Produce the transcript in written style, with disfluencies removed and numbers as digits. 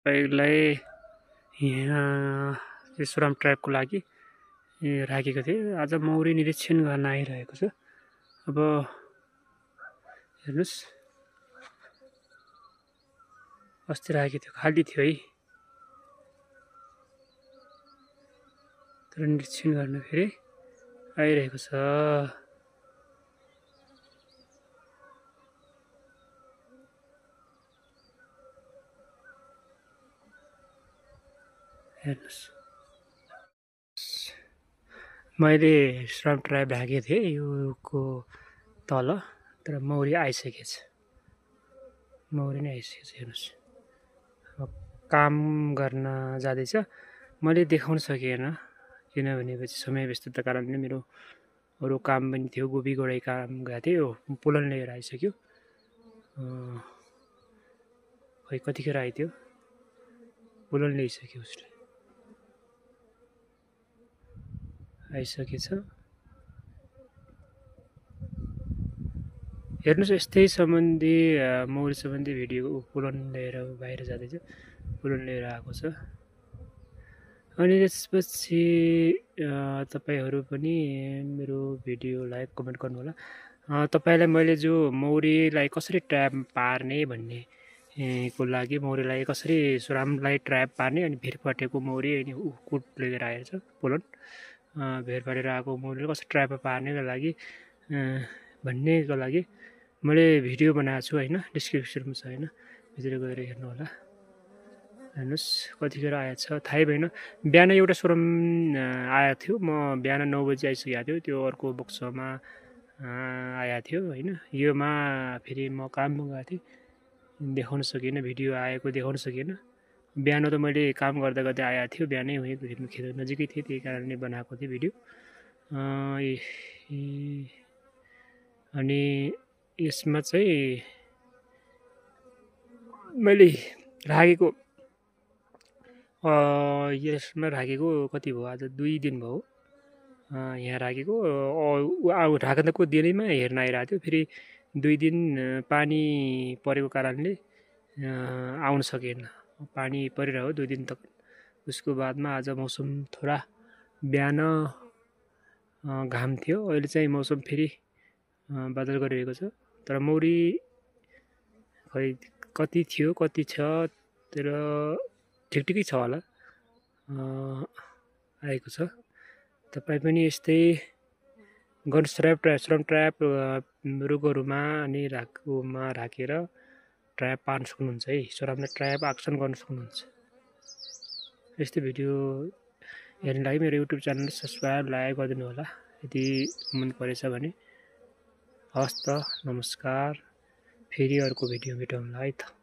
तपाईलाई यहाँ सोराम ट्र्यापको लागि राखेको थिएँ। आज मौरी निरीक्षण गर्न आइरहेको छु। अब हेर्नुस्, अस्ति राखेको थियो, खाली थियो है, तर निरीक्षण गर्न फेरि आइरहेको छ। हेर्नुस्, मैले सोराम ट्र्याप राखेको थिएँ योको तल, तर मौरी आइसकेको छ। मौरी नै आइसकेको छ। हेर्नुस्, अब काम गर्न जाँदैछ। मैले देखाउन सकिएन किनभने पछि समय व्यस्तता कारणले मेरो अरू काम पनि थियो। गोबी गोडाइ काम गएको थियो, पुलन लिएर आइसक्यो। खै कतिखेर आइथ्यो, पुलन ल्याइसक्यो, उसले आइसकेछ। हेर्नुस्, यस्तै सम्बन्धी मौरी सम्बन्धी भिडियो पुलन लिएर बाहिर जाँदैछ, पुलन लिएर आएको छ। अनि त्यसपछि तपाईहरू पनि मेरो भिडियोलाई कमेन्ट गर्नुहोला। तपाईलाई मैले जो मौरीलाई कसरी ट्र्याप पार्ने भन्ने को लागि, मौरीलाई कसरी सोरामलाई ट्र्याप पार्ने, अनि भेरपाटेको मौरी अनि कुट लिएर आएछ पुलन, भेरपाटेर आएको मौरीलाई कसरी ट्र्याप पार्नेको लागि भन्नेको लागि मैले भिडियो बनाएको छु होइन, डिस्क्रिप्सनमा छ होइन, भित्र गएर हेर्नु होला। हेर्नुस् कतिखेर आएछ थाहै भएन। बिहान एउटा सोराम आएको थियो, म बिहान 9 बजी आइसकेको थियो, त्यो अर्को बक्समा आएको थियो होइन। योमा फेरि म काममा गएको थिएँ, देखाउन सकिनँ, भिडियो आएको देखाउन सकिनँ। बिहान त मैले काम गर्दा गर्दै आएको थियो, बिहानै हेर्नु खेत नजिकै थिएँ, त्यही कारणले बनाएको थिएँ भिडियो। अनि यसमा चाहिँ मैले राखेको यसमा राखेको कति भयो, आज 2 दिन भयो यहाँ राखेको। राख्दाको दिनैमा हेर्न आइरहेको थियो, फेरि 2 दिन पानी परेको कारणले आउन सकेन। पानी परिरहेको 2 दिन तक। उसको बादमा आज मौसम थोडा, बिहान घाम थियो, अहिले चाहिँ मौसम फेरि बादल गरिरहेको छ। तर मौरी खै कति थियो कति छ, तर ठिकठिकै छ होला, आएको छ। तपाईँ पनि यस्तै सोराम ट्र्याप रुखहरूमा अनि राखमा राखेर ट्र्याप पार्न सक्नुहुन्छ है, सोरामलाई ट्र्याप आकर्षण गर्न सक्नुहुन्छ। यस्तै भिडियो हेर्न लागि मेरो युट्युब च्यानल सब्सक्राइब लाइक गरिदिनु होला यदि मन परेछ भने। हवस् त, नमस्कार। फेरि अर्को भिडियो भेटौँला है त।